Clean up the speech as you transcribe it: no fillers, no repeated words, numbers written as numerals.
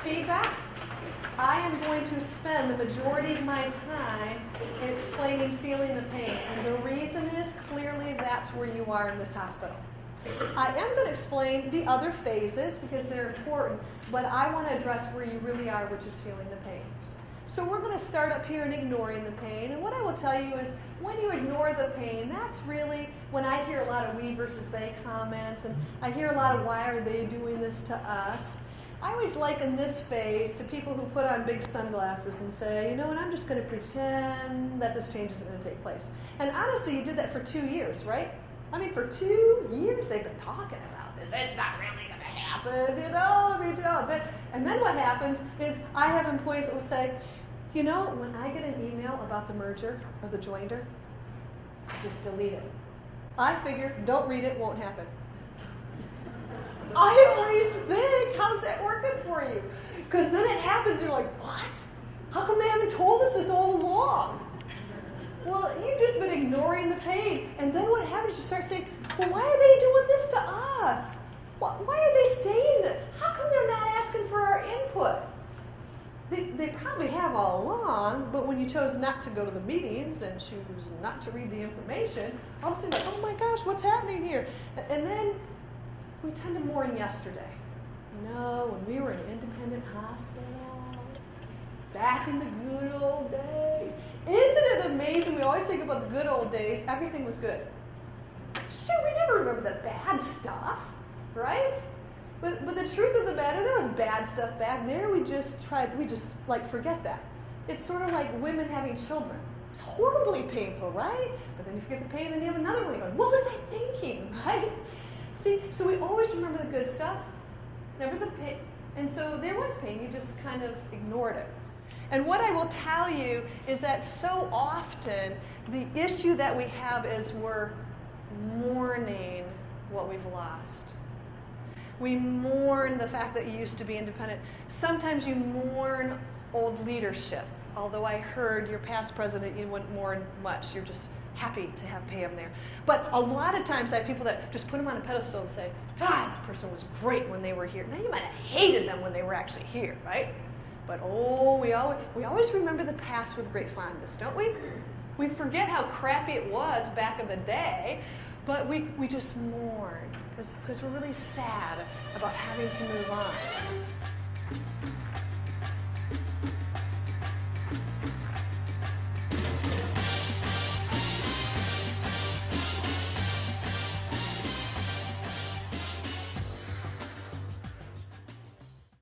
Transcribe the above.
feedback, I am going to spend the majority of my time explaining feeling the pain. And the reason is clearly that's where you are in this hospital. I am going to explain the other phases because they're important, but I want to address where you really are, which is feeling the pain. So we're going to start up here in ignoring the pain. And what I will tell you is when you ignore the pain, that's really when I hear a lot of we versus they comments, and I hear a lot of why are they doing this to us. I always liken this phase to people who put on big sunglasses and say, you know what, I'm just going to pretend that this change isn't going to take place. And honestly, you did that for 2 years, right? I mean, for 2 years they've been talking about this. It's not really going to happen, you know. And then what happens is I have employees that will say, you know, when I get an email about the merger or the joinder, I just delete it. I figure, don't read it, won't happen. I always think, how's that working for you? Because then it happens, you're like, what? How come they haven't told us this all along? Well, you've just been ignoring the pain. And then what happens, you start saying, well, why are they doing this to us? Why are they saying that? How come they're not asking for our input? They probably have all along, but when you chose not to go to the meetings and choose not to read the information, all of a sudden, like, oh my gosh, what's happening here? And then we tend to mourn yesterday. You know, when we were an independent hospital, back in the good old days. Isn't it amazing? We always think about the good old days. Everything was good. Shoot, we never remember the bad stuff, right? But the truth of the matter, there was bad stuff back there. We just forget that. It's sort of like women having children. It's horribly painful, right? But then you forget the pain, and then you have another one. You go, what was I thinking, right? See, so we always remember the good stuff, never the pain. And so there was pain, you just kind of ignored it. And what I will tell you is that so often the issue that we have is we're mourning what we've lost. We mourn the fact that you used to be independent. Sometimes you mourn old leadership. Although I heard your past president, you wouldn't mourn much. You're just happy to have Pam there. But a lot of times I have people that just put them on a pedestal and say, that person was great when they were here. Now you might have hated them when they were actually here, right? But we always remember the past with great fondness, don't we? We forget how crappy it was back in the day, but we just mourn because we're really sad about having to move on.